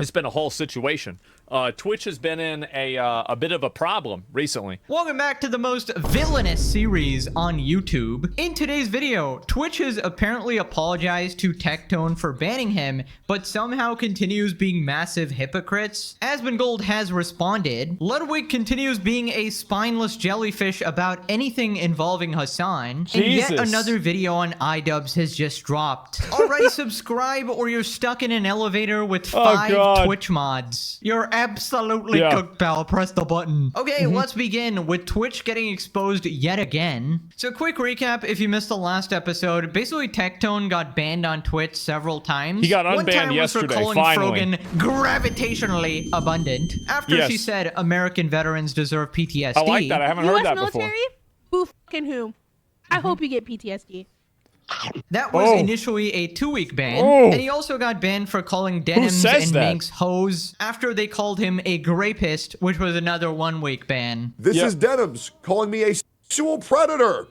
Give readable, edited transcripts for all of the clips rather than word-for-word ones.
It's been a whole situation. Twitch has been in a bit of a problem recently. Welcome back to the most villainous series on YouTube. In today's video, Twitch has apparently apologized to Tectone for banning him, but somehow continues being massive hypocrites. Asmongold has responded. Ludwig continues being a spineless jellyfish about anything involving Hassan. Jesus. And yet another video on iDubbbz has just dropped. Already subscribe or you're stuck in an elevator with 5 Twitch mods. You're absolutely cooked, pal. Press the button. Okay, let's begin with Twitch getting exposed yet again. So quick recap, if you missed the last episode, basically Tectone got banned on Twitch several times. He got unbanned One time yesterday, was for calling finally. Frogan gravitationally abundant. After she said American veterans deserve PTSD. I like that. I haven't heard that before. military? Who fucking who? I hope you get PTSD. That was initially a 2-week ban, and he also got banned for calling Denims and Manx hoes after they called him a grapist, which was another 1-week ban. This is Denims calling me a sexual predator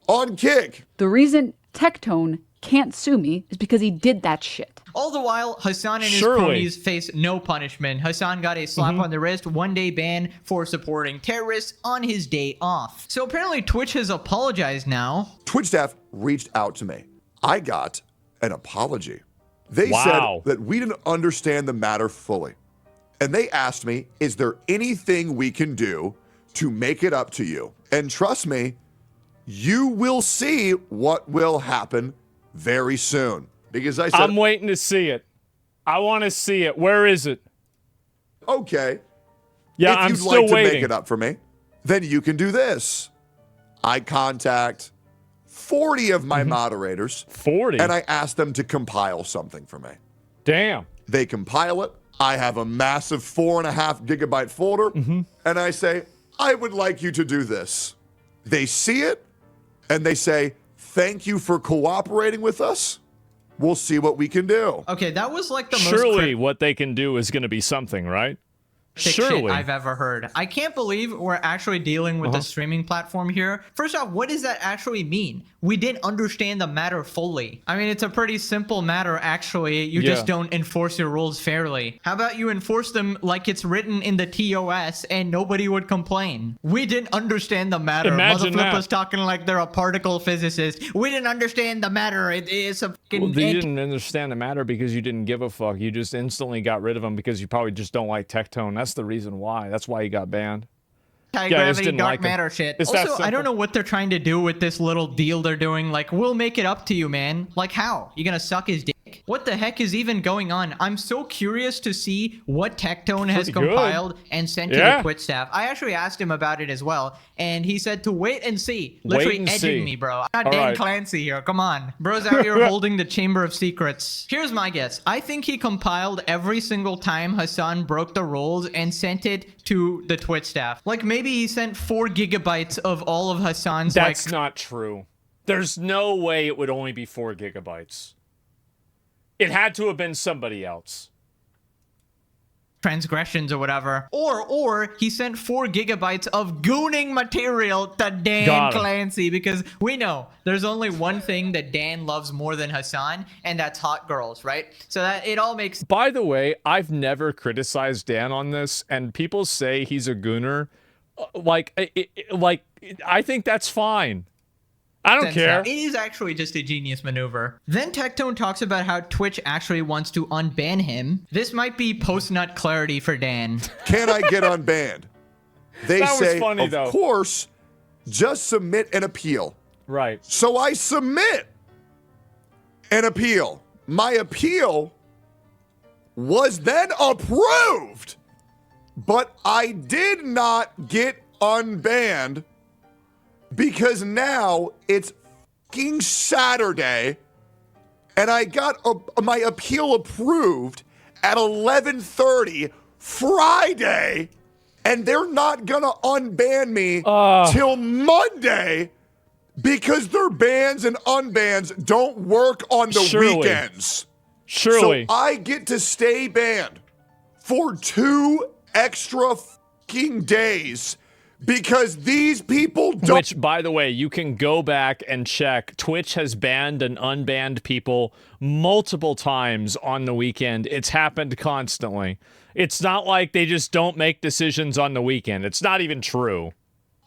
on Kick. The reason Tectone can't sue me is because he did that shit. All the while, Hassan and his cronies face no punishment. Hassan got a slap on the wrist, 1-day ban for supporting terrorists on his day off. So apparently Twitch has apologized now. Twitch staff reached out to me. I got an apology. They said that we didn't understand the matter fully. And they asked me, is there anything we can do to make it up to you? And trust me, you will see what will happen very soon. Because I said, I'm waiting to see it. I want to see it. Where is it? Okay. Yeah, I'm still waiting. If you'd like to make it up for me, then you can do this. I contact 40 of my moderators. 40? And I ask them to compile something for me. Damn. They compile it. I have a massive 4.5 gigabyte folder. And I say, I would like you to do this. They see it and they say, thank you for cooperating with us. We'll see what we can do. Okay, that was like the Surely what they can do is going to be something, right? shit I've ever heard. I can't believe we're actually dealing with a streaming platform here. First off, what does that actually mean? We didn't understand the matter fully. I mean, it's a pretty simple matter, actually. You just don't enforce your rules fairly. How about you enforce them like it's written in the TOS and nobody would complain? We didn't understand the matter. Imagine Motherflip was talking like they're a particle physicist. We didn't understand the matter. It is a fucking... Well, you didn't understand the matter because you didn't give a fuck. You just instantly got rid of him because you probably just don't like Tectone. That's the reason why. That's why he got banned. Gravity, dark matter shit. Also, I don't know what they're trying to do with this little deal they're doing. Like, we'll make it up to you, man. Like, how? You gonna suck his dick? What the heck is even going on? I'm so curious to see what Tectone has compiled and sent to the Twitch staff. I actually asked him about it as well, and he said to wait and see. Literally edging me, bro. I'm not Dan Clancy here. Come on. Bro's out here holding the Chamber of Secrets. Here's my guess. I think he compiled every single time Hassan broke the rules and sent it to the Twitch staff. Like, maybe he sent 4 gigabytes of all of Hassan's, That's not true. There's no way it would only be 4 gigabytes. It had to have been somebody else. Transgressions or whatever. Or he sent 4 gigabytes of gooning material to Dan Clancy, because we know there's only one thing that Dan loves more than Hassan, and that's hot girls, right? So that it all makes... By the way, I've never criticized Dan on this, and people say he's a gooner. I think that's fine. I don't care. It is actually just a genius maneuver. Then Tectone talks about how Twitch actually wants to unban him. This might be post-nut clarity for Dan. Can I get unbanned? They say, of course, just submit an appeal. Right. So I submit an appeal. My appeal was then approved, but I did not get unbanned because now it's fucking Saturday and I got my appeal approved at 11:30 Friday, and they're not gonna unban me till Monday because their bans and unbans don't work on the weekends. So I get to stay banned for 2 extra fucking days because these people don't. Which, by the way, you can go back and check. Twitch has banned and unbanned people multiple times on the weekend. It's happened constantly. It's not like they just don't make decisions on the weekend. It's not even true.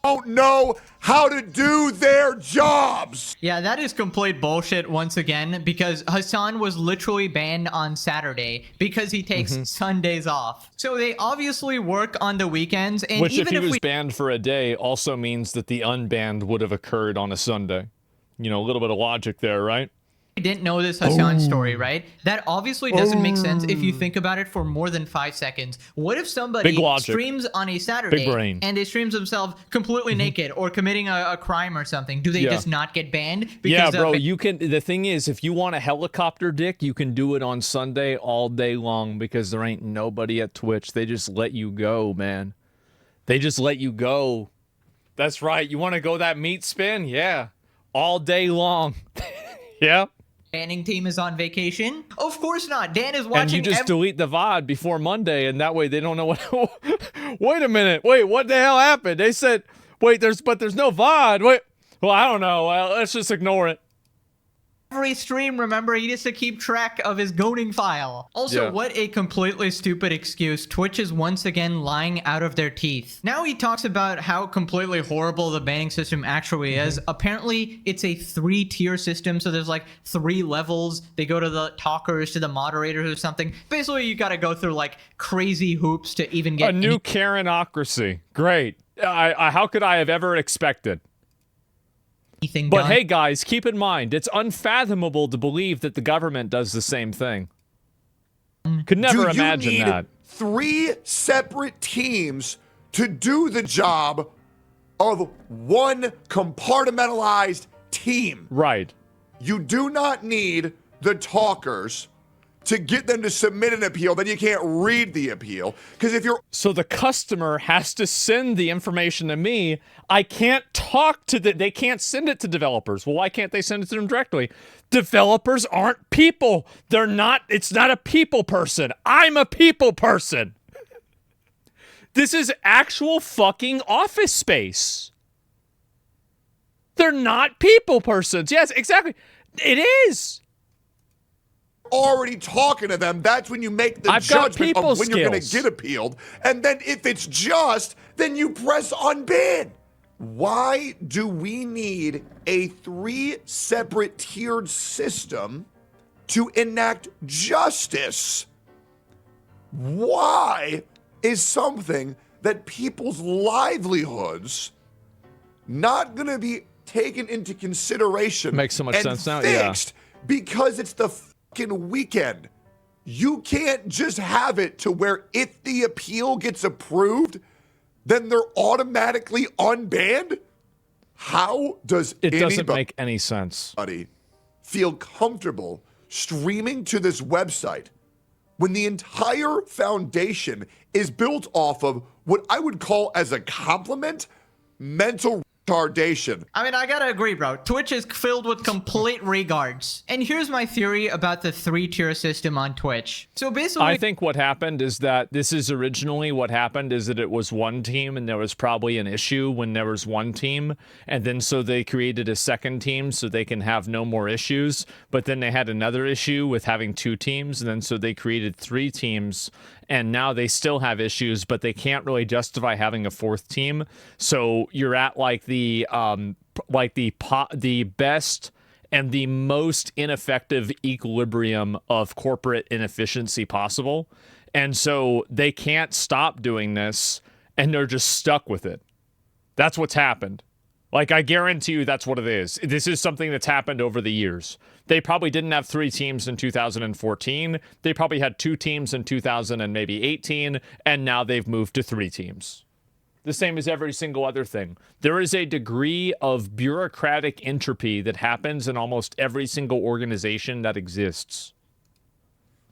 Don't know how to do their jobs. Yeah, that is complete bullshit once again, because Hassan was literally banned on Saturday because he takes Sundays off. So they obviously work on the weekends, and which, even if he was banned for a day, also means that the unbanned would have occurred on a Sunday. You know, a little bit of logic there, right? Didn't know this Hassan story, right? That obviously doesn't make sense if you think about it for more than 5 seconds. What if somebody streams on a Saturday and they streams themselves completely naked or committing a crime or something? Do they just not get banned? Because, yeah, bro, you can. The thing is, if you want a helicopter dick, you can do it on Sunday all day long because there ain't nobody at Twitch. They just let you go, man. They just let you go. That's right. You want to go that meat spin? Yeah. All day long. Yeah. Banning team is on vacation? Of course not. Dan is watching. And you just delete the VOD before Monday, and that way they don't know what. Wait a minute. Wait, what the hell happened? They said, wait, there's no VOD. Wait. Well, I don't know. Well, let's just ignore it. Every stream, remember, he needs to keep track of his goaning file. Also, what a completely stupid excuse. Twitch is once again lying out of their teeth. Now he talks about how completely horrible the banning system actually is. Apparently, it's a 3-tier system, so there's like 3 levels. They go to the talkers, to the moderators or something. Basically, you gotta go through like crazy hoops to even get a new Karenocracy. Great. How could I have ever expected? But hey, guys, keep in mind, it's unfathomable to believe that the government does the same thing. Could never imagine that. 3 separate teams to do the job of one compartmentalized team. Right. You do not need the talkers to get them to submit an appeal, then you can't read the appeal. Because if you're... So the customer has to send the information to me. I can't talk to they can't send it to developers. Well, why can't they send it to them directly? Developers aren't people. They're not, it's not a people person. I'm a people person. This is actual fucking Office Space. They're not people persons. Yes, exactly. It is. Already talking to them, that's when you make the judgment of when you're going to get appealed. And then if it's just, then you press unban. Why do we need a 3 separate tiered system to enact justice? Why is something that people's livelihoods not going to be taken into consideration? Makes so much sense now, because it's the weekend? You can't just have it to where if the appeal gets approved, then they're automatically unbanned? How does it doesn't make any sense. Feel comfortable streaming to this website when the entire foundation is built off of what I would call as a compliment, mental retardation? I mean, I gotta agree, bro. Twitch is filled with complete regards. And here's my theory about the 3-tier system on Twitch. So basically, I think what happened is that this is originally what happened is that it was one team and there was probably an issue when there was one team. And then so they created a second team so they can have no more issues. But then they had another issue with having 2 teams. And then so they created 3 teams. And now they still have issues, but they can't really justify having a 4th team. So you're at like the best and the most ineffective equilibrium of corporate inefficiency possible. And so they can't stop doing this, and they're just stuck with it. That's what's happened. Like, I guarantee you that's what it is. This is something that's happened over the years. They probably didn't have 3 teams in 2014. They probably had 2 teams in 2018, and now they've moved to 3 teams. The same as every single other thing. There is a degree of bureaucratic entropy that happens in almost every single organization that exists.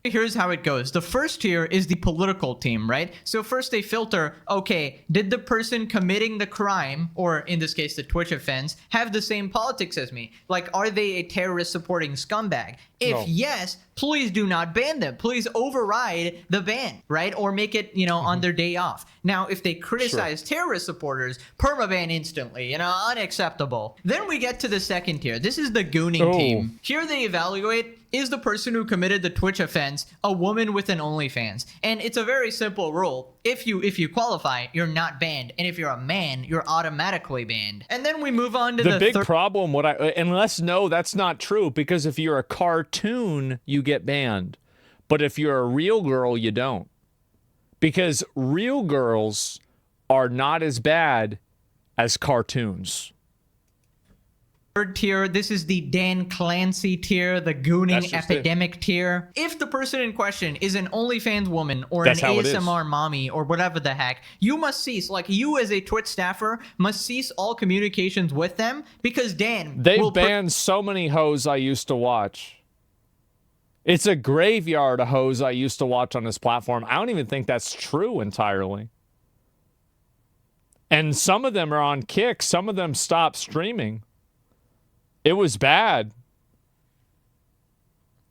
Here's how it goes. The first tier is the political team, right? So first they filter, okay, did the person committing the crime, or in this case the Twitch offense, have the same politics as me? Like, are they a terrorist supporting scumbag? If yes, please do not ban them. Please override the ban, right? Or make it, on their day off. Now, if they criticize terrorist supporters, permaban instantly, unacceptable. Then we get to the second tier. This is the gooning team. Here they evaluate, is the person who committed the Twitch offense a woman with an OnlyFans? And it's a very simple rule. If you qualify, you're not banned. And if you're a man, you're automatically banned. And then we move on to the big problem. Unless, no, that's not true. Because if you're a cartoon, you get banned. But if you're a real girl, you don't. Because real girls are not as bad as cartoons. Third tier, this is the Dan Clancy tier, the gooning epidemic tier. If the person in question is an OnlyFans woman or an ASMR mommy or whatever the heck, you must cease, like you as a Twitch staffer must cease all communications with them, because Dan They banned so many hoes I used to watch. It's a graveyard of hoes I used to watch on this platform. I don't even think that's true entirely. And some of them are on Kick. Some of them stopped streaming. It was bad.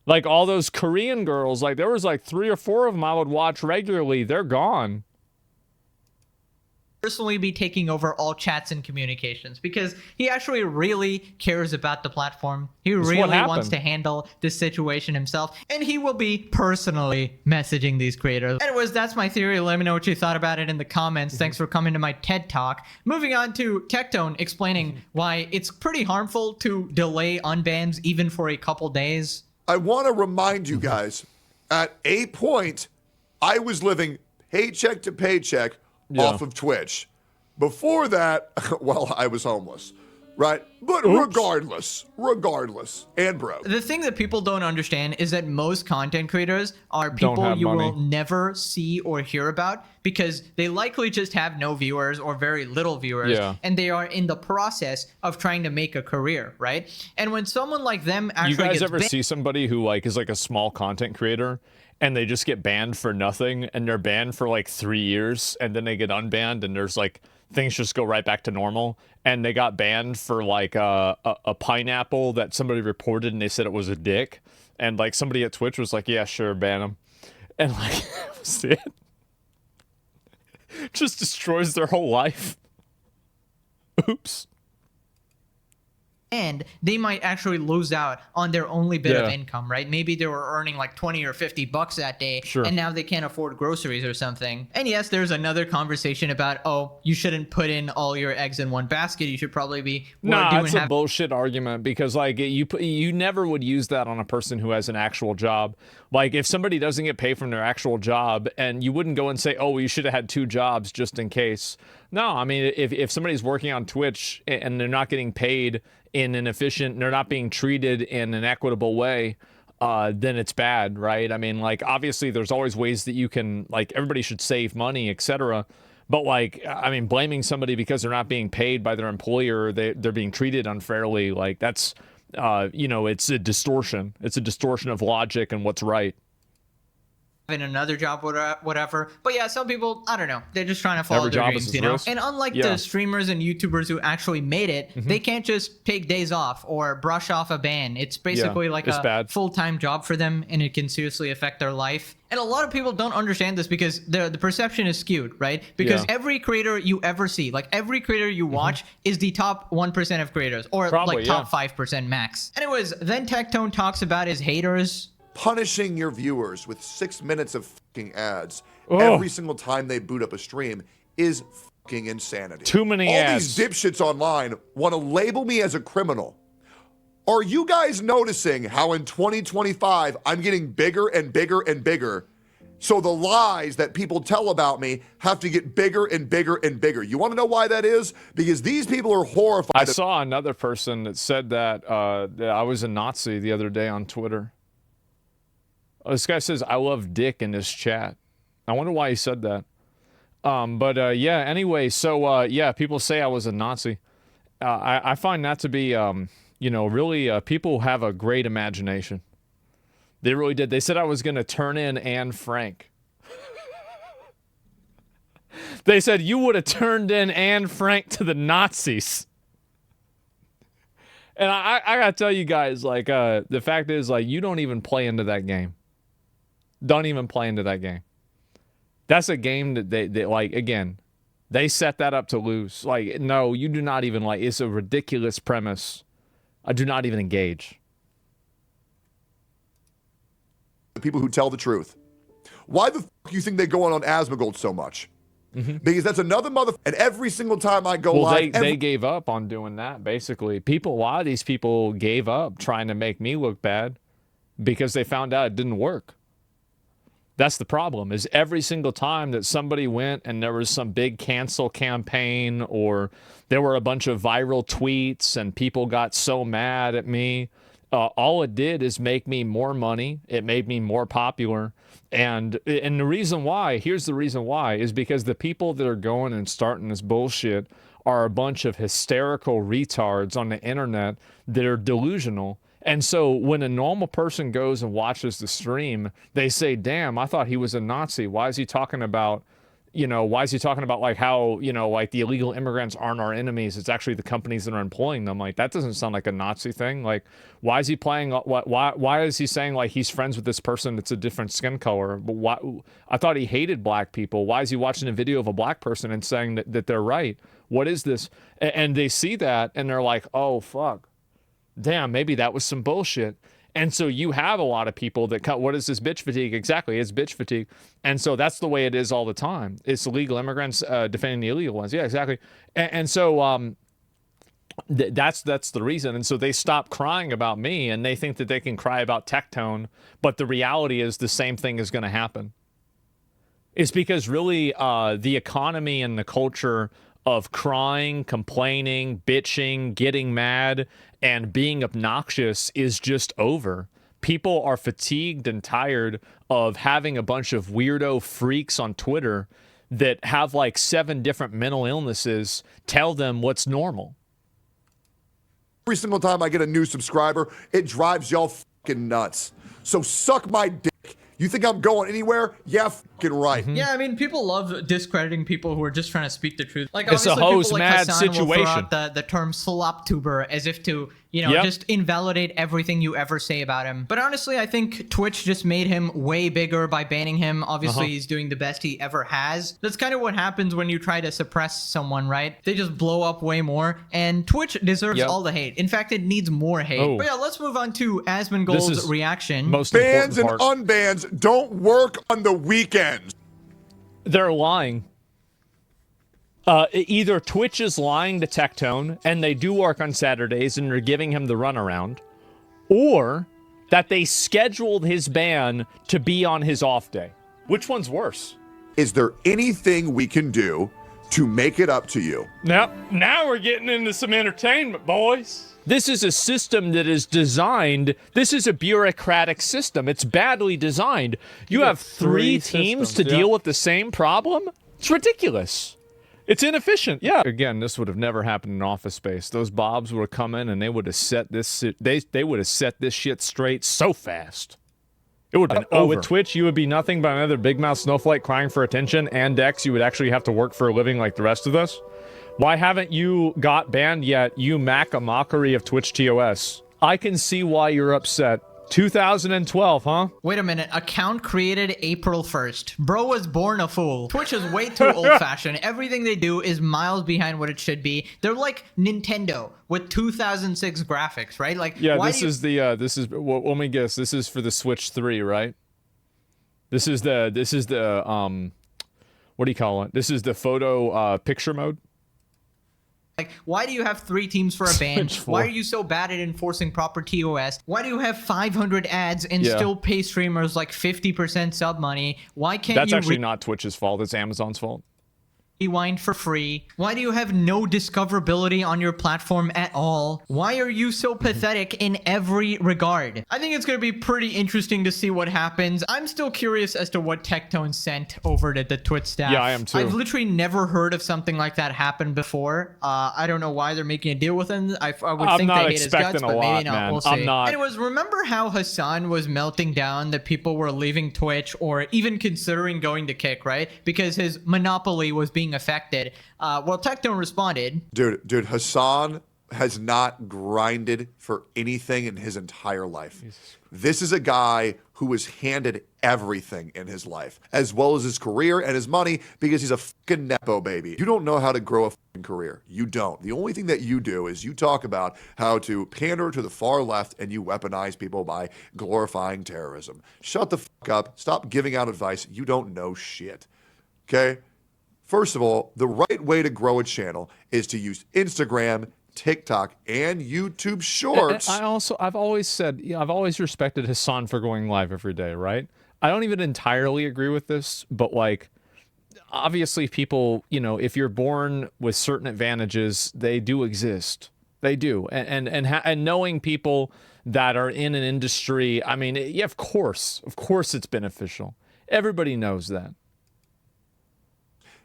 Like all those Korean girls, like there was like 3 or 4 of them I would watch regularly. They're gone. Personally be taking over all chats and communications, because he actually really cares about the platform. He really wants to handle this situation himself, and he will be personally messaging these creators. Anyways, that's my theory. Let me know what you thought about it in the comments. Thanks for coming to my TED Talk. Moving on to Tectone explaining why it's pretty harmful to delay unbans even for a couple days. I want to remind you guys, at a point, I was living paycheck to paycheck off of Twitch. Before that, well, I was homeless, right? But regardless, and broke. The thing that people don't understand is that most content creators are people you will never see or hear about, because they likely just have no viewers or very little viewers, and they are in the process of trying to make a career, right? And when someone like them actually You guys ever see somebody who is like a small content creator and they just get banned for nothing, and they're banned for like 3 years, and then they get unbanned, and there's like things just go right back to normal, and they got banned for like a pineapple that somebody reported, and they said it was a dick, and like somebody at Twitch was like, yeah, sure, ban them, and like that was it. Just destroys their whole life. Oops. And they might actually lose out on their only bit of income, right? Maybe they were earning like 20 or 50 bucks that day, and now they can't afford groceries or something. And yes, there's another conversation about, oh, you shouldn't put in all your eggs in one basket. You should probably be that's a bullshit argument, because like you never would use that on a person who has an actual job. Like if somebody doesn't get paid from their actual job, and you wouldn't go and say, oh, you should have had 2 jobs just in case. No, I mean, if somebody's working on Twitch and they're not getting paid in an efficient, they're not being treated in an equitable way, then it's bad, right? I mean, like, obviously there's always ways that you can, like, everybody should save money, etc. But like, I mean, blaming somebody because they're not being paid by their employer, they're being treated unfairly, like that's, it's a distortion. It's a distortion of logic and what's right. In another job, whatever. But yeah, some people, I don't know, they're just trying to follow their dreams, you know? And unlike the streamers and YouTubers who actually made it, they can't just take days off or brush off a ban. It's basically like a full-time job for them, and it can seriously affect their life. And a lot of people don't understand this because the perception is skewed, right? Because every creator you ever see, like every creator you watch is the top 1% of creators, or like top 5% max. Anyways, then Tectone talks about his haters. Punishing your viewers with 6 minutes of fucking ads every single time they boot up a stream is fucking insanity. Too many ads. All these dipshits online want to label me as a criminal. Are you guys noticing how in 2025 I'm getting bigger and bigger and bigger? So the lies that people tell about me have to get bigger and bigger and bigger. You want to know why that is? Because these people are horrified. I saw another person that said that I was a Nazi the other day on Twitter. This guy says, I love dick in this chat. I wonder why he said that. Yeah, anyway, so, yeah, people say I was a Nazi. I find that to be, really, people have a great imagination. They really did. They said I was going to turn in Anne Frank. They said you would have turned in Anne Frank to the Nazis. And I got to tell you guys, like, the fact is, like, you don't even play into that game. Don't even play into that game. That's a game that they like, again, they set that up to lose. Like, no, you do not even, like, it's a ridiculous premise. I do not even engage. The people who tell the truth. Why the fuck do you think they go on Asmongold so much? Because that's another and every single time I go live... They gave up on doing that, basically. A lot of these people gave up trying to make me look bad because they found out it didn't work. That's the problem, is every single time that somebody went and there was some big cancel campaign or there were a bunch of viral tweets and people got so mad at me, all it did is make me more money. It made me more popular. And the reason why, here's the reason why, is because the people that are going and starting this bullshit are a bunch of hysterical retards on the internet that are delusional. And so when a normal person goes and watches the stream, they say, damn, I thought he was a Nazi. Why is he talking about, like how, like the illegal immigrants aren't our enemies? It's actually the companies that are employing them. Like, that doesn't sound like a Nazi thing. Like, why is he playing, why is he saying like he's friends with this person that's a different skin color? But why, I thought he hated black people. Why is he watching a video of a black person and saying that they're right? What is this? And they see that and they're like, oh, fuck. Damn, maybe that was some bullshit. And so you have a lot of people that cut, what is this bitch fatigue? Exactly, it's bitch fatigue. And so that's the way it is all the time. It's illegal immigrants defending the illegal ones. Yeah, exactly. And so that's the reason. And so they stop crying about me and they think that they can cry about Tectone, but the reality is the same thing is going to happen. It's because really the economy and the culture of crying, complaining, bitching, getting mad, and being obnoxious is just over. People are fatigued and tired of having a bunch of weirdo freaks on Twitter that have like 7 different mental illnesses tell them what's normal. Every single time I get a new subscriber, it drives y'all fucking nuts. So suck my dick. You think I'm going anywhere? Yeah, fucking right. Yeah, I mean, people love discrediting people who are just trying to speak the truth. Like, it's a hose mad Hassan situation. Will throw out the term slop tuber as if to, just invalidate everything you ever say about him. But honestly, I think Twitch just made him way bigger by banning him. Obviously, he's doing the best he ever has. That's kind of what happens when you try to suppress someone, right? They just blow up way more. And Twitch deserves all the hate. In fact, it needs more hate. But yeah, let's move on to Asmongold's reaction. Most bans and unbans don't work on the weekends. They're lying. Either Twitch is lying to Tectone, and they do work on Saturdays, and they're giving him the runaround, or that they scheduled his ban to be on his off day. Which one's worse? Is there anything we can do to make it up to you? Now we're getting into some entertainment, boys. This is a system that is designed. This is a bureaucratic system. It's badly designed. You have 3 teams to deal with the same problem? It's ridiculous. It's inefficient. Yeah. Again, this would have never happened in Office Space. Those Bobs would have come in and they would have set this. They would have set this shit straight so fast. It would have been over. With Twitch, you would be nothing but another big mouth snowflake crying for attention. And Dex, you would actually have to work for a living like the rest of us. Why haven't you got banned yet, you Mac, a mockery of Twitch TOS? I can see why you're upset. 2012, huh? Wait a minute. Account created April 1st. Bro was born a fool. Twitch is way too old-fashioned. Everything they do is miles behind what it should be. They're like Nintendo with 2006 graphics, right? Like, yeah, this is, well, let me guess. This is for the Switch 3, right? This is the, what do you call it? This is the photo picture mode. Like, why do you have 3 teams for a ban? Why are you so bad at enforcing proper TOS? Why do you have 500 ads and still pay streamers like 50% sub money? Why can't That's actually not Twitch's fault. It's Amazon's fault. rewind for free? Why do you have no discoverability on your platform at all? Why are you so pathetic in every regard? I think it's going to be pretty interesting to see what happens. I'm still curious as to what Tectone sent over to the Twitch staff. Yeah, I am too. I've literally never heard of something like that happen before. I don't know why they're making a deal with him. I would think they hate his guts, but maybe not. Man. We'll see. I'm not. Anyways, remember how Hassan was melting down that people were leaving Twitch or even considering going to Kick, right? Because his monopoly was being affected. Well, Tectone responded. Dude, Hassan has not grinded for anything in his entire life. This is a guy who was handed everything in his life, as well as his career and his money, because he's a fucking Nepo baby. You don't know how to grow a fucking career. You don't. The only thing that you do is you talk about how to pander to the far left and you weaponize people by glorifying terrorism. Shut the fuck up. Stop giving out advice. You don't know shit. Okay? First of all, the right way to grow a channel is to use Instagram, TikTok, and YouTube Shorts. I've always respected Hassan for going live every day, right? I don't even entirely agree with this, but like, obviously people, if you're born with certain advantages, they do exist. They do. And knowing people that are in an industry, I mean, yeah, of course it's beneficial. Everybody knows that.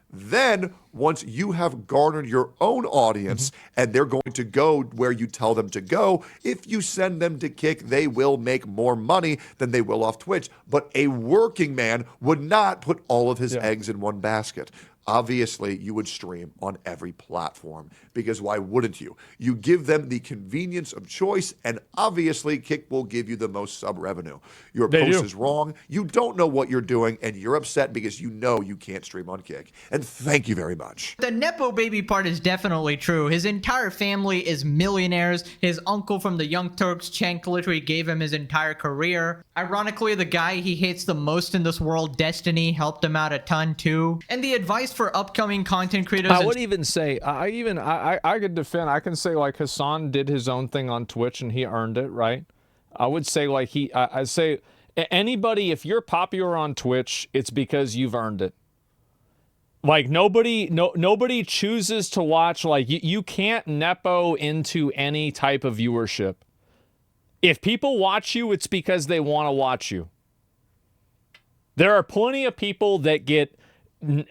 Then, once you have garnered your own audience and they're going to go where you tell them to go, if you send them to Kick, they will make more money than they will off Twitch. But a working man would not put all of his eggs in one basket. Obviously, you would stream on every platform, because why wouldn't you? You give them the convenience of choice, and obviously Kick will give you the most sub revenue. Your post is wrong. You don't know what you're doing, and you're upset because you know you can't stream on Kick. And thank you very much. The Nepo baby part is definitely true. His entire family is millionaires. His uncle from the Young Turks, Cenk, literally gave him his entire career. Ironically, the guy he hates the most in this world, CatDany, helped him out a ton too. And the advice for upcoming content creators, I would even say I could defend. I can say like Hassan did his own thing on Twitch and he earned it, right? I would say like I'd say anybody, if you're popular on Twitch, it's because you've earned it. Like nobody chooses to watch. Like you can't Nepo into any type of viewership. If people watch you, it's because they want to watch you. There are plenty of people that get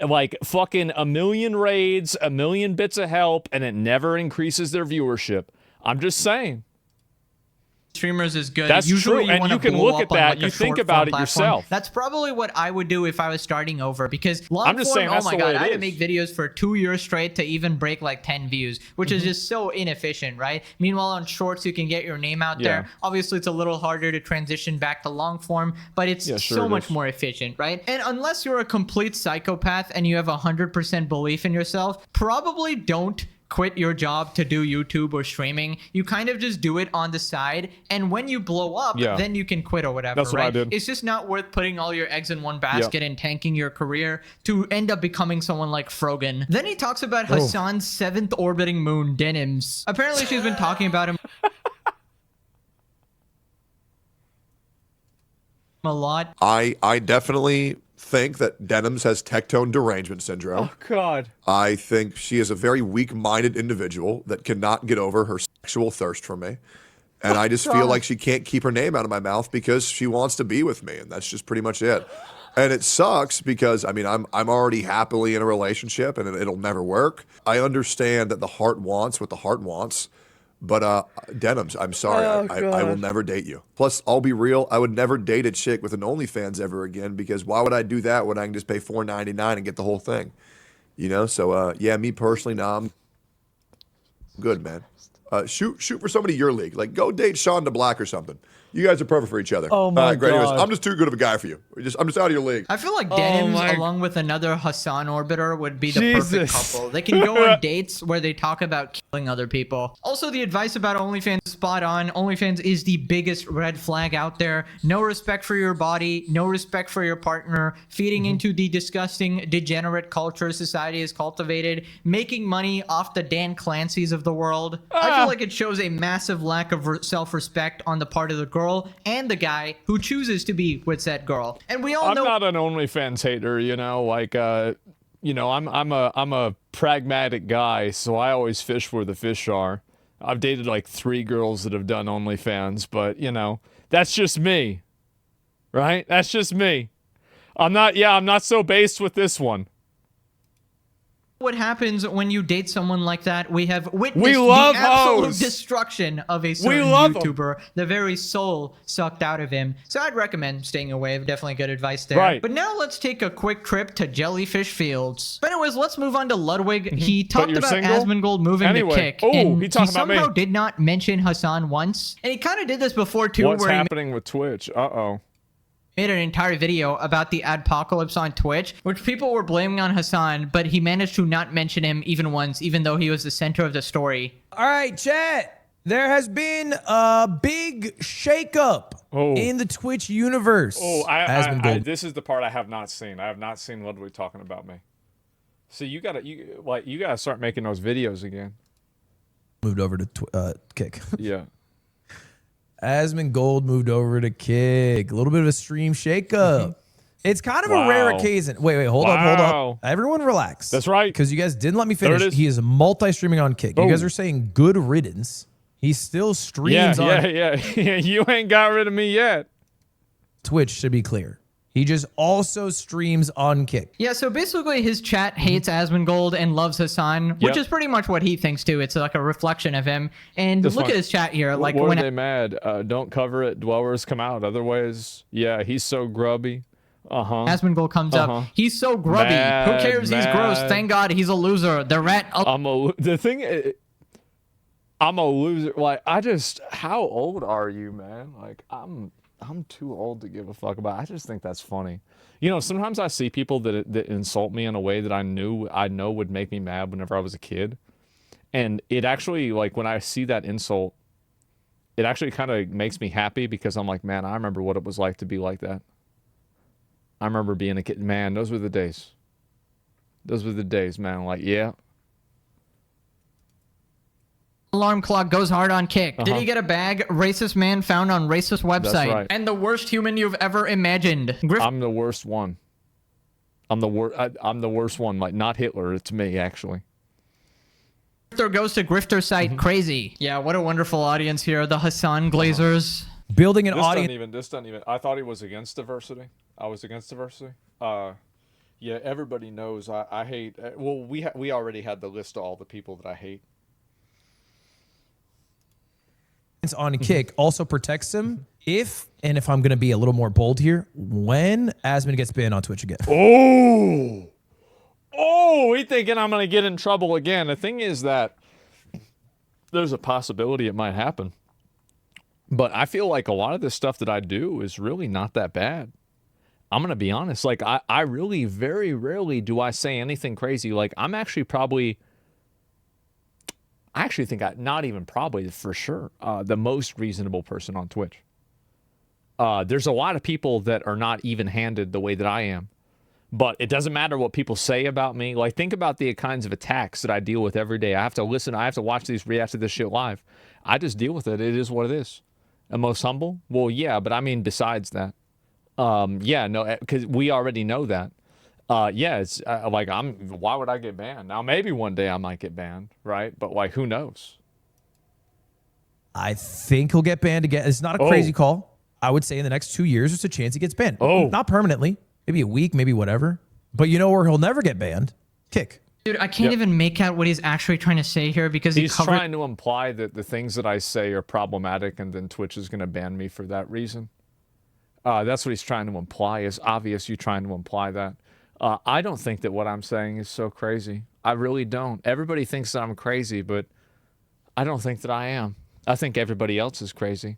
like fucking 1 million raids, 1 million bits of help, and it never increases their viewership. I'm just saying. Streamers is good. That's Usually true, and you can look at that. You think about it yourself. That's probably what I would do if I was starting over, because long form, oh my god, I had to make videos for 2 years straight to even break like 10 views, which is just so inefficient, right? Meanwhile, on shorts, you can get your name out there. Obviously, it's a little harder to transition back to long form, but it's so much more efficient, right? And unless you're a complete psychopath and you have 100% belief in yourself, probably don't quit your job to do YouTube or streaming. You kind of just do it on the side, and when you blow up, then you can quit or whatever. That's what I did. It's just not worth putting all your eggs in one basket and tanking your career to end up becoming someone like Frogan. Then he talks about Hassan's 7th orbiting moon, Denims. Apparently she's been talking about him a lot. I definitely think that Denims has Tectone derangement syndrome. Oh god. I think she is a very weak-minded individual that cannot get over her sexual thirst for me. And I just feel like she can't keep her name out of my mouth because she wants to be with me, and that's just pretty much it. And it sucks because, I mean, I'm already happily in a relationship and it'll never work. I understand that the heart wants what the heart wants. But Denims, I'm sorry, I will never date you. Plus, I'll be real, I would never date a chick with an OnlyFans ever again, because why would I do that when I can just pay $4.99 and get the whole thing? You know, so yeah, me personally, nah, I'm good, man. Shoot for somebody your league. Like, go date Sean DeBlack or something. You guys are perfect for each other. Oh my great. god. I'm just too good of a guy for you. I'm just out of your league. I feel like Denims, along with another Hassan orbiter, would be the perfect couple. They can go on dates where they talk about killing other people. Also, the advice about OnlyFans is spot on. OnlyFans is the biggest red flag out there. No respect for your body, no respect for your partner, feeding into the disgusting, degenerate culture society has cultivated, making money off the Dan Clancy's of the world. I feel like it shows a massive lack of self-respect on the part of the girl and the guy who chooses to be with that girl. And we all know— I'm not an OnlyFans hater, you know, like you know, I'm a pragmatic guy, so I always fish where the fish are. I've dated like 3 girls that have done OnlyFans, but you know, that's just me, right? That's just me. I'm not so based with this one. What happens when you date someone like that? We have witnessed the absolute hoes. Destruction of a certain YouTuber. The very soul sucked out of him. So I'd recommend staying away. Definitely good advice there. Right. But now let's take a quick trip to Jellyfish Fields. But anyways, let's move on to Ludwig. He talked about Asmongold moving to Kick. Oh, he somehow did not mention Hassan once. And he kind of did this before too. What's happening with Twitch? Uh-oh. Made an entire video about the adpocalypse on Twitch, which people were blaming on Hassan, but he managed to not mention him even once, even though he was the center of the story. All right, chat. There has been a big shakeup in the Twitch universe. This is the part I have not seen. I have not seen Ludwig talking about me. So you gotta start making those videos again. Moved over to Kick. Yeah. Asmongold moved over to Kick. A little bit of a stream shakeup. It's kind of a rare occasion. Wait, hold up. Everyone relax. That's right. Because you guys didn't let me finish. He is multi-streaming on Kick. You guys are saying good riddance. He still streams on... Yeah. You ain't got rid of me yet. Twitch, to be clear. He just also streams on Kick. Yeah, so basically his chat hates Asmongold and loves Hassan, which is pretty much what he thinks too. It's like a reflection of him. And look at his chat here. Like, what are they mad? Don't cover it. Dwellers come out. Otherwise, yeah, he's so grubby. Asmongold comes up. He's so grubby. Who cares? He's gross. Thank God he's a loser. The rat. I'm a loser. Like, how old are you, man? Like, I'm too old to give a fuck about it. I just think that's funny. You know, sometimes I see people that insult me in a way that I know would make me mad whenever I was a kid. And it actually, like, when I see that insult, it actually kind of makes me happy because I'm like, man, I remember what it was like to be like that. I remember being a kid. Man, those were the days. Those were the days, man. Like, yeah. Alarm clock goes hard on Kick. Did he get a bag? Racist man found on racist website. That's right. And the worst human you've ever imagined. I'm the worst one. I'm the worst one. Like, not Hitler. It's me, actually. Grifter goes to Grifter site. Crazy. Yeah, what a wonderful audience here. The Hassan Glazers. Building an audience. This doesn't even. I thought he was against diversity. I was against diversity. Yeah, everybody knows I hate. Well, we already had the list of all the people that I hate. On Kick also protects him if I'm going to be a little more bold here, when Asmon gets banned on Twitch again. He thinking I'm going to get in trouble again. The thing is that there's a possibility it might happen. But I feel like a lot of this stuff that I do is really not that bad. I'm going to be honest. Like, I really very rarely do I say anything crazy. Like, I'm actually probably... I actually think not even probably, for sure, the most reasonable person on Twitch. There's a lot of people that are not even-handed the way that I am. But it doesn't matter what people say about me. Like, think about the kinds of attacks that I deal with every day. I have to listen. I have to watch these, react to this shit live. I just deal with it. It is what it is. Am I most humble? Well, yeah, but I mean besides that. Yeah, no, because we already know that. Yeah, it's like why would I get banned? Now, maybe one day I might get banned, right? But, like, who knows? I think he'll get banned again. It's not a crazy call. I would say in the next 2 years, there's a chance he gets banned. Not permanently. Maybe a week, maybe whatever. But you know where he'll never get banned? Kick. Dude, I can't even make out what he's actually trying to say here because he's trying to imply that the things that I say are problematic and then Twitch is going to ban me for that reason. That's what he's trying to imply. It's obvious you're trying to imply that. I don't think that what I'm saying is so crazy. I really don't. Everybody thinks that I'm crazy, but I don't think that I am. I think everybody else is crazy.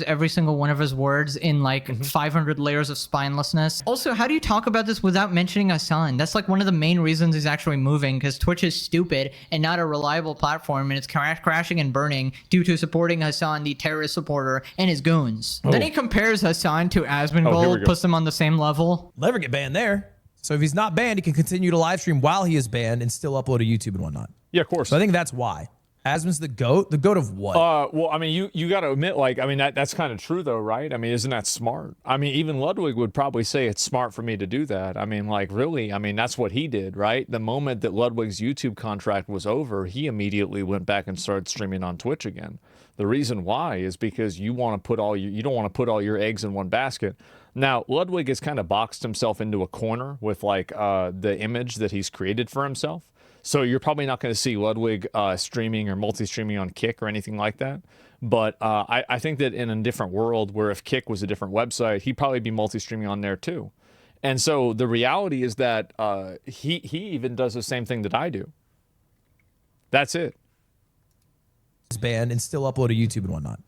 Every single one of his words in like 500 layers of spinelessness. Also, how do you talk about this without mentioning Hassan? That's like one of the main reasons he's actually moving, because Twitch is stupid and not a reliable platform, and it's crashing and burning due to supporting Hassan, the terrorist supporter, and his goons. Then he compares Hassan to Asmongold, puts them on the same level. Never get banned there. So if he's not banned, he can continue to live stream while he is banned and still upload to YouTube and whatnot. Yeah, of course. So I think that's why. Asmon's the GOAT? The GOAT of what? Well, I mean, you got to admit, like, I mean, that's kind of true, though, right? I mean, isn't that smart? I mean, even Ludwig would probably say it's smart for me to do that. I mean, like, really, I mean, that's what he did, right? The moment that Ludwig's YouTube contract was over, he immediately went back and started streaming on Twitch again. The reason why is because you want to put you don't want to put all your eggs in one basket. Now, Ludwig has kind of boxed himself into a corner with, like, the image that he's created for himself. So you're probably not going to see Ludwig streaming or multi-streaming on Kick or anything like that. But I think that in a different world where if Kick was a different website, he'd probably be multi-streaming on there too. And so the reality is that he even does the same thing that I do. That's it. Banned and still upload to YouTube and whatnot.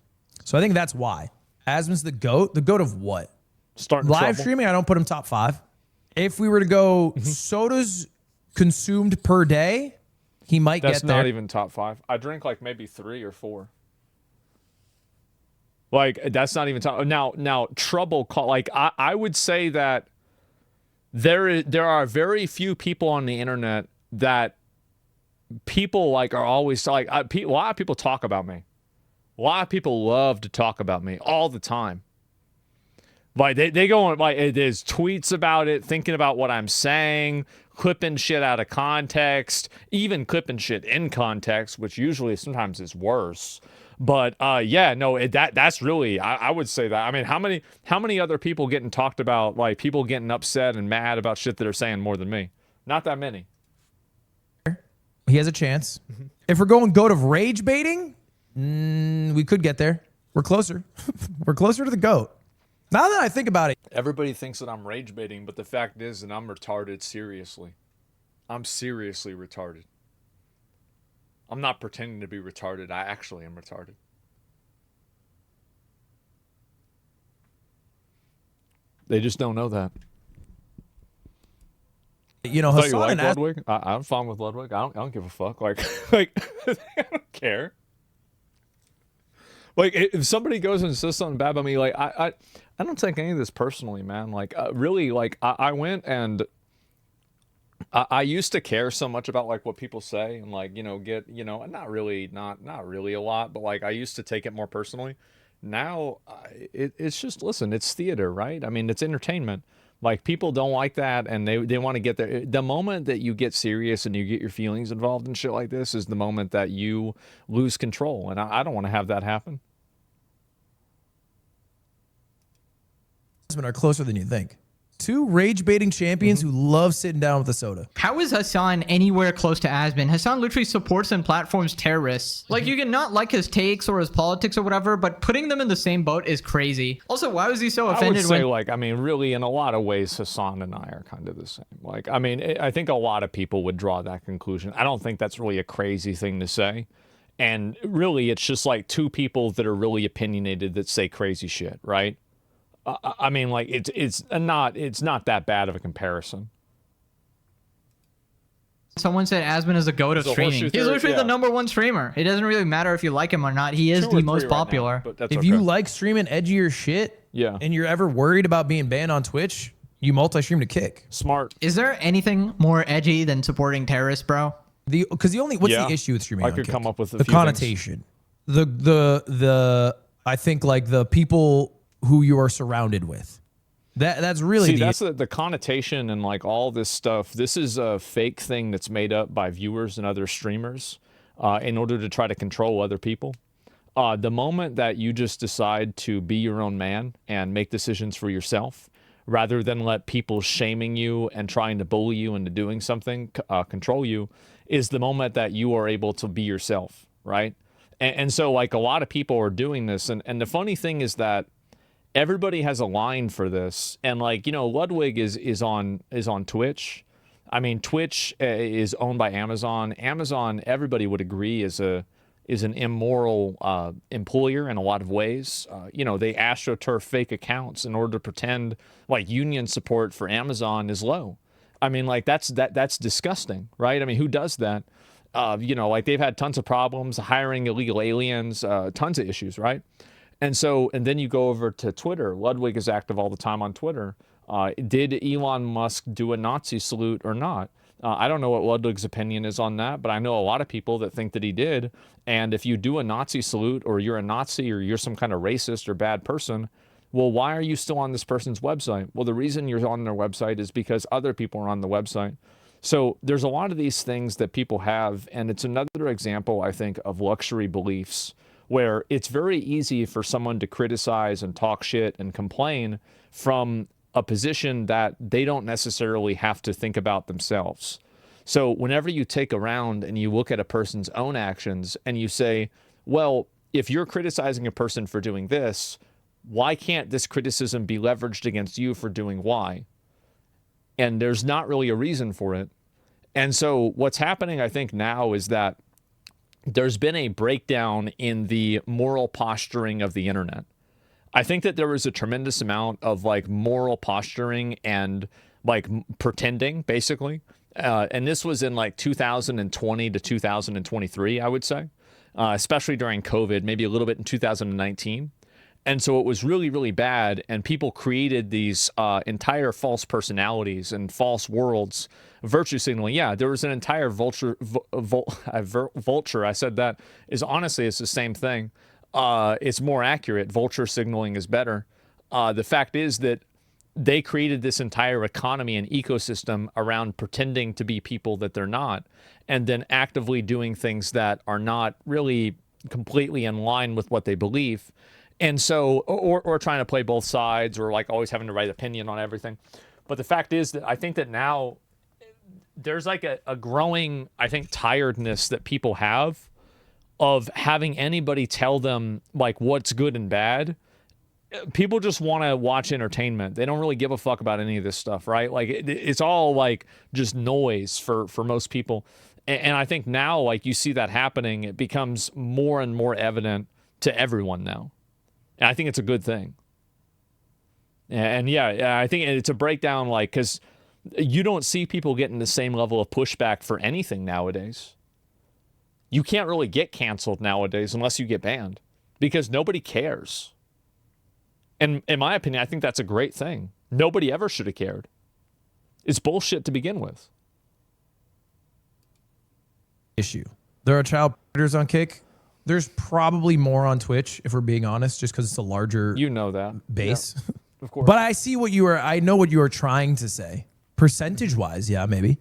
So I think that's why. Asmon's the GOAT. The GOAT of what? Starting live trouble. Streaming, I don't put him top 5. If we were to go sodas consumed per day, he might get there. That's not even top 5. I drink like maybe 3 or 4. Like, that's not even top. Now trouble call. Like, I would say that there are very few people on the internet that people like are always like. A lot of people talk about me. A lot of people love to talk about me all the time. Like they go on, like, there's tweets about it, thinking about what I'm saying, clipping shit out of context, even clipping shit in context, which usually sometimes is worse. But yeah, no, that's really, I would say that. I mean, how many other people getting talked about, like people getting upset and mad about shit that are saying more than me? Not that many. He has a chance. If we're going GOAT of rage baiting, we could get there. We're closer. We're closer to the GOAT. Now that I think about it. Everybody thinks that I'm rage baiting, but the fact is that I'm retarded seriously. I'm seriously retarded. I'm not pretending to be retarded. I actually am retarded. They just don't know that. You know, Hassan, you like Ludwig? I'm fine with Ludwig. I don't give a fuck. Like I don't care. Like, if somebody goes and says something bad about me, like, I don't take any of this personally, man. Like, really, like, I went and I used to care so much about, like, what people say and, like, you know, get, you know, not really a lot, but, like, I used to take it more personally. Now, it's just, listen, it's theater, right? I mean, it's entertainment. Like, people don't like that, and they want to get there. The moment that you get serious and you get your feelings involved in shit like this is the moment that you lose control, and I don't want to have that happen. Are closer than you think. 2 rage-baiting champions who love sitting down with a soda. How is Hassan anywhere close to Asmon? Hassan literally supports and platforms terrorists. Like, you can not like his takes or his politics or whatever, but putting them in the same boat is crazy. Also, why was he so offended? I would say, like, I mean, really, in a lot of ways, Hassan and I are kind of the same. Like, I mean, I think a lot of people would draw that conclusion. I don't think that's really a crazy thing to say. And really, it's just like 2 people that are really opinionated that say crazy shit, right? I mean, like, it's not that bad of a comparison. Someone said Asmon is the GOAT of streaming. He's literally the #1 streamer. It doesn't really matter if you like him or not. He is the most popular. Right now, if you like streaming edgier shit, and you're ever worried about being banned on Twitch, you multi-stream to Kick. Smart. Is there anything more edgy than supporting terrorists, bro? What's the issue with streaming? I could come up with the connotation. The I think, like, the people who you are surrounded with. That's really that's the connotation and, like, all this stuff. This is a fake thing that's made up by viewers and other streamers in order to try to control other people. The moment that you just decide to be your own man and make decisions for yourself, rather than let people shaming you and trying to bully you into doing something, control you, is the moment that you are able to be yourself, right? And so, like, a lot of people are doing this. And the funny thing is that everybody has a line for this. And, like, you know, Ludwig is on Twitch. I mean, Twitch is owned by Amazon. Amazon, everybody would agree, is an immoral employer in a lot of ways. You know, they astroturf fake accounts in order to pretend like union support for Amazon is low. I mean, like, that's disgusting, right? I mean, who does that? You know, like, they've had tons of problems hiring illegal aliens, tons of issues, right? And then you go over to Twitter. Ludwig is active all the time on Twitter. Did Elon Musk do a Nazi salute or not? I don't know what Ludwig's opinion is on that, but I know a lot of people that think that he did. And if you do a Nazi salute, or you're a Nazi, or you're some kind of racist or bad person, well, why are you still on this person's website? Well, the reason you're on their website is because other people are on the website. So there's a lot of these things that people have, and it's another example, I think, of luxury beliefs, where it's very easy for someone to criticize and talk shit and complain from a position that they don't necessarily have to think about themselves. So whenever you take around and you look at a person's own actions and you say, well, if you're criticizing a person for doing this, why can't this criticism be leveraged against you for doing Y? And there's not really a reason for it. And so what's happening, I think, now is that there's been a breakdown in the moral posturing of the internet. I think that there was a tremendous amount of like moral posturing and like pretending, basically. And this was in like 2020 to 2023, I would say, especially during COVID, maybe a little bit in 2019. And so it was really, really bad. And people created these entire false personalities and false worlds, virtue signaling. Yeah, there was an entire vulture. I said that is honestly, it's the same thing. It's more accurate. Vulture signaling is better. The fact is that they created this entire economy and ecosystem around pretending to be people that they're not, and then actively doing things that are not really completely in line with what they believe. And so, or trying to play both sides, or like always having the right opinion on everything. But the fact is that I think that now there's like a growing, I think, tiredness that people have of having anybody tell them like what's good and bad. People just want to watch entertainment. They don't really give a fuck about any of this stuff, right? Like it's all like just noise for most people. And I think now, like you see that happening, it becomes more and more evident to everyone now. And I think it's a good thing. And yeah, I think it's a breakdown, like, because you don't see people getting the same level of pushback for anything nowadays. You can't really get canceled nowadays unless you get banned, because nobody cares. And in my opinion, I think that's a great thing. Nobody ever should have cared. It's bullshit to begin with. Issue. There are child predators on Kick. There's probably more on Twitch, if we're being honest, just because it's a larger base. Yeah, of course. But I know what you are trying to say. Percentage-wise, yeah, maybe.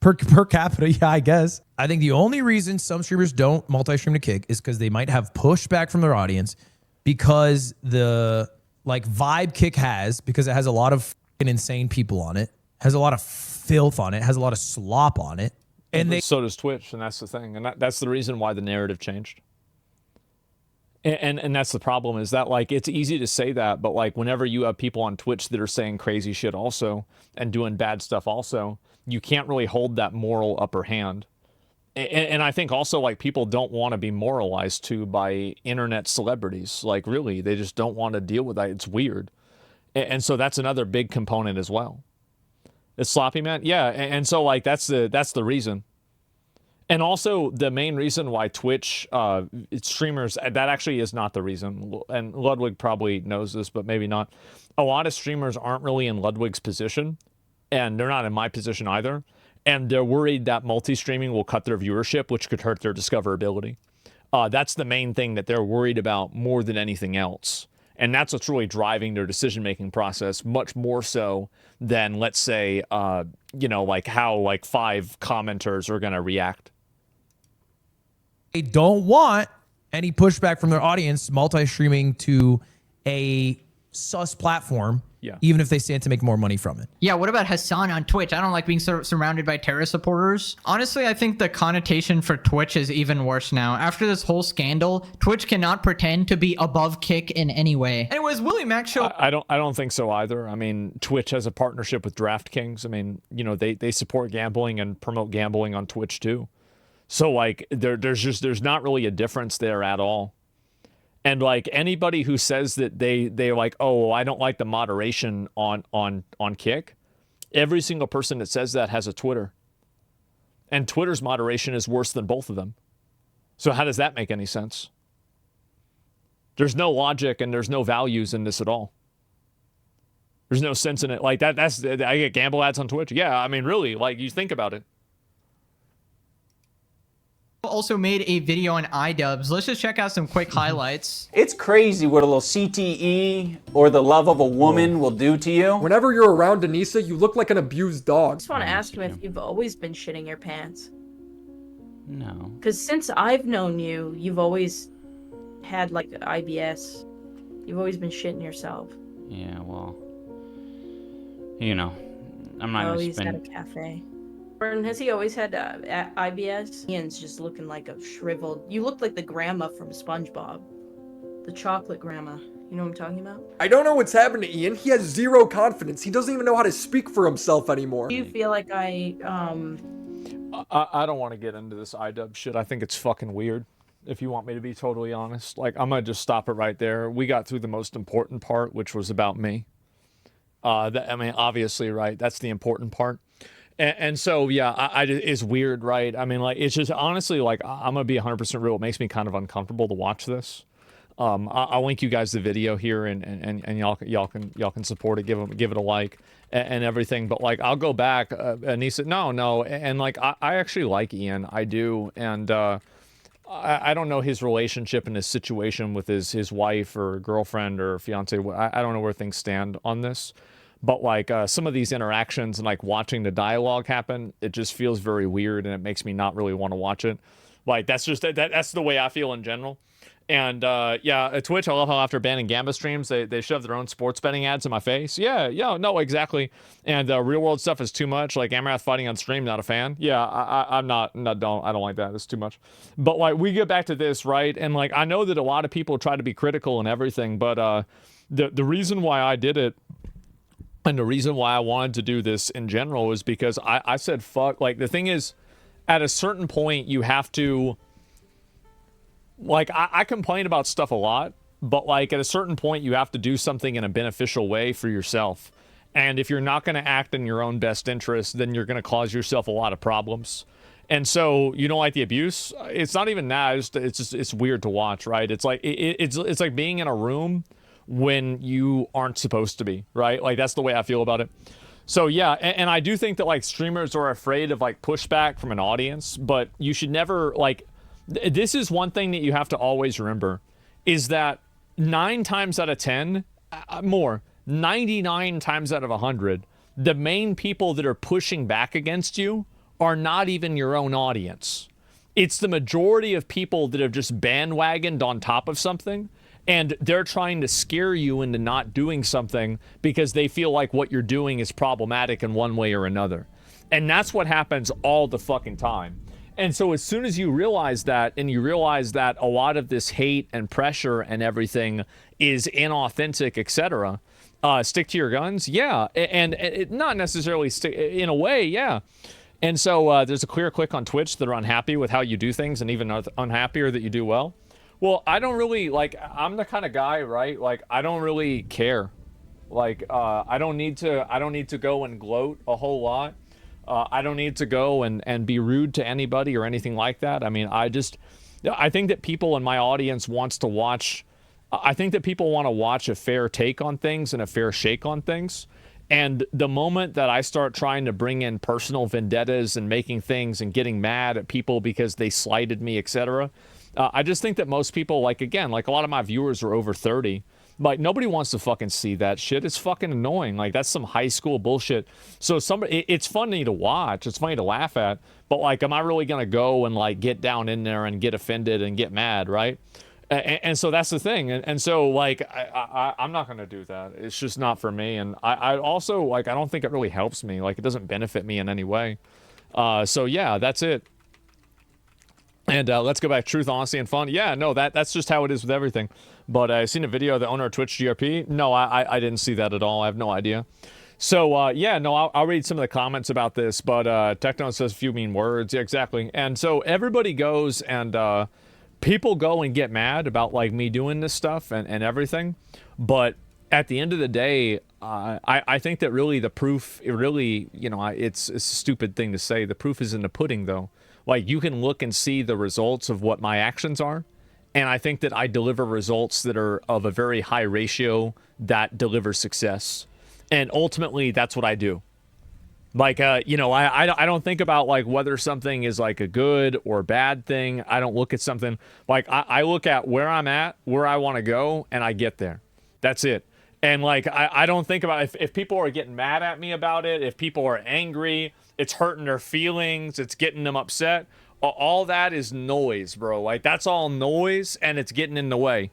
Per capita, yeah, I guess. I think the only reason some streamers don't multi-stream to Kick is because they might have pushback from their audience, because the like vibe Kick has, because it has a lot of fucking insane people on it, has a lot of filth on it, has a lot of slop on it. And so does Twitch, and that's the thing. And that's the reason why the narrative changed. And that's the problem, is that like it's easy to say that, but like whenever you have people on Twitch that are saying crazy shit also and doing bad stuff also, you can't really hold that moral upper hand. And I think also like people don't want to be moralized to by internet celebrities. Like really, they just don't want to deal with that. It's weird. And so that's another big component as well. It's sloppy, man. Yeah. And so like that's the reason. And also the main reason why Twitch streamers, that actually is not the reason. And Ludwig probably knows this, but maybe not. A lot of streamers aren't really in Ludwig's position, and they're not in my position either. And they're worried that multi-streaming will cut their viewership, which could hurt their discoverability. That's the main thing that they're worried about more than anything else. And that's what's really driving their decision-making process, much more so than, let's say, like how like 5 commenters are going to react. They don't want any pushback from their audience multi-streaming to a sus platform, even if they stand to make more money from it. Yeah, what about Hassan on Twitch? I don't like being surrounded by terrorist supporters. Honestly, I think the connotation for Twitch is even worse now. After this whole scandal, Twitch cannot pretend to be above Kick in any way. Anyways, Willie Mac show. I don't think so either. I mean, Twitch has a partnership with DraftKings. I mean, they support gambling and promote gambling on Twitch too. So like there's not really a difference there at all. And like anybody who says that they're like, oh, I don't like the moderation on Kick, every single person that says that has a Twitter. And Twitter's moderation is worse than both of them. So how does that make any sense? There's no logic and there's no values in this at all. There's no sense in it. Like I get gamble ads on Twitch. Yeah, I mean really, like you think about it. Also made a video on iDubbbz. Let's just check out some quick highlights. It's crazy what a little CTE or the love of a woman will do to you. Whenever you're around Denisa, you look like an abused dog. I just want to ask you if you've always been shitting your pants. No. Because since I've known you, you've always had like IBS. You've always been shitting yourself. Yeah, well, you know, I'm not gonna he's spend. at a cafe. Burton, has he always had IBS? Ian's just looking like a shriveled. You look like the grandma from SpongeBob, the chocolate grandma. You know what I'm talking about? I don't know what's happened to Ian. He has zero confidence. He doesn't even know how to speak for himself anymore. Do you feel like I don't want to get into this iDubbbz shit. I think it's fucking weird. If you want me to be totally honest, like I'm gonna just stop it right there. We got through the most important part, which was about me. I mean, obviously, right? That's the important part. And so, yeah, it's weird, right? I mean, like, it's just honestly, like, I'm gonna be 100% real. It makes me kind of uncomfortable to watch this. I'll link you guys the video here, and y'all can support it, give it a like and everything. But like, I'll go back. And he said, no, and like, I actually like Ian, I do, and I don't know his relationship and his situation with his wife or girlfriend or fiance. I don't know where things stand on this. But like some of these interactions and like watching the dialogue happen, it just feels very weird, and it makes me not really want to watch it. Like that's just that's the way I feel in general. And yeah, Twitch, I love how after banning Gamba streams, they shove their own sports betting ads in my face. Yeah, no, exactly. And real world stuff is too much. Like Amarath fighting on stream, not a fan. Yeah, I don't like that. It's too much. But like we get back to this, right? And like I know that a lot of people try to be critical and everything, but the reason why I did it. And the reason why I wanted to do this in general is because I said, fuck, like the thing is, at a certain point, you have to, like, I complain about stuff a lot, but like at a certain point, you have to do something in a beneficial way for yourself. And if you're not going to act in your own best interest, then you're going to cause yourself a lot of problems. And so you don't like the abuse. It's not even that. It's weird to watch, right? It's like, it's like being in a room when you aren't supposed to be, right? Like that's the way I feel about it. So yeah, and I do think that like streamers are afraid of like pushback from an audience, but you should never like, this is one thing that you have to always remember is that 9 times out of 10, 99 times out of 100, the main people that are pushing back against you are not even your own audience. It's the majority of people that have just bandwagoned on top of something. And they're trying to scare you into not doing something because they feel like what you're doing is problematic in one way or another. And that's what happens all the fucking time. And so as soon as you realize that, and you realize that a lot of this hate and pressure and everything is inauthentic, etc., stick to your guns, yeah. And it not necessarily stick, in a way, yeah. And so there's a clear click on Twitch that are unhappy with how you do things and even unhappier that you do well. Well, I don't really, like, I'm the kind of guy, right? Like, I don't really care. Like, I don't need to go and gloat a whole lot. I don't need to go and be rude to anybody or anything like that. I mean, I think that people in my audience wants to watch, I think that people want to watch a fair take on things and a fair shake on things. And the moment that I start trying to bring in personal vendettas and making things and getting mad at people because they slighted me, etc., I just think that most people, like, again, like a lot of my viewers are over 30. Like, nobody wants to fucking see that shit. It's fucking annoying. Like, that's some high school bullshit. So it's funny to watch. It's funny to laugh at. But, like, am I really going to go and, like, get down in there and get offended and get mad, right? And so that's the thing. And so, like, I'm not going to do that. It's just not for me. And I also, like, I don't think it really helps me. Like, it doesn't benefit me in any way. So, yeah, that's it. And let's go back. Truth, honesty, and fun. Yeah, no, that's just how it is with everything. But I've seen a video of the owner of Twitch GRP. No, I didn't see that at all. I have no idea. So, yeah, no, I'll read some of the comments about this. But Techno says a few mean words. Yeah, exactly. And so everybody goes and people go and get mad about, like, me doing this stuff and everything. But at the end of the day, I think that really the proof, it really, you know, it's a stupid thing to say. The proof is in the pudding, though. Like, you can look and see the results of what my actions are. And I think that I deliver results that are of a very high ratio that deliver success. And ultimately, that's what I do. Like, you know, I don't think about like whether something is like a good or bad thing. I don't look at something like I look at where I'm at, where I want to go, and I get there. That's it. And like, I don't think about if people are getting mad at me about it, if people are angry, it's hurting their feelings, it's getting them upset. All that is noise, bro. Like, that's all noise, and it's getting in the way.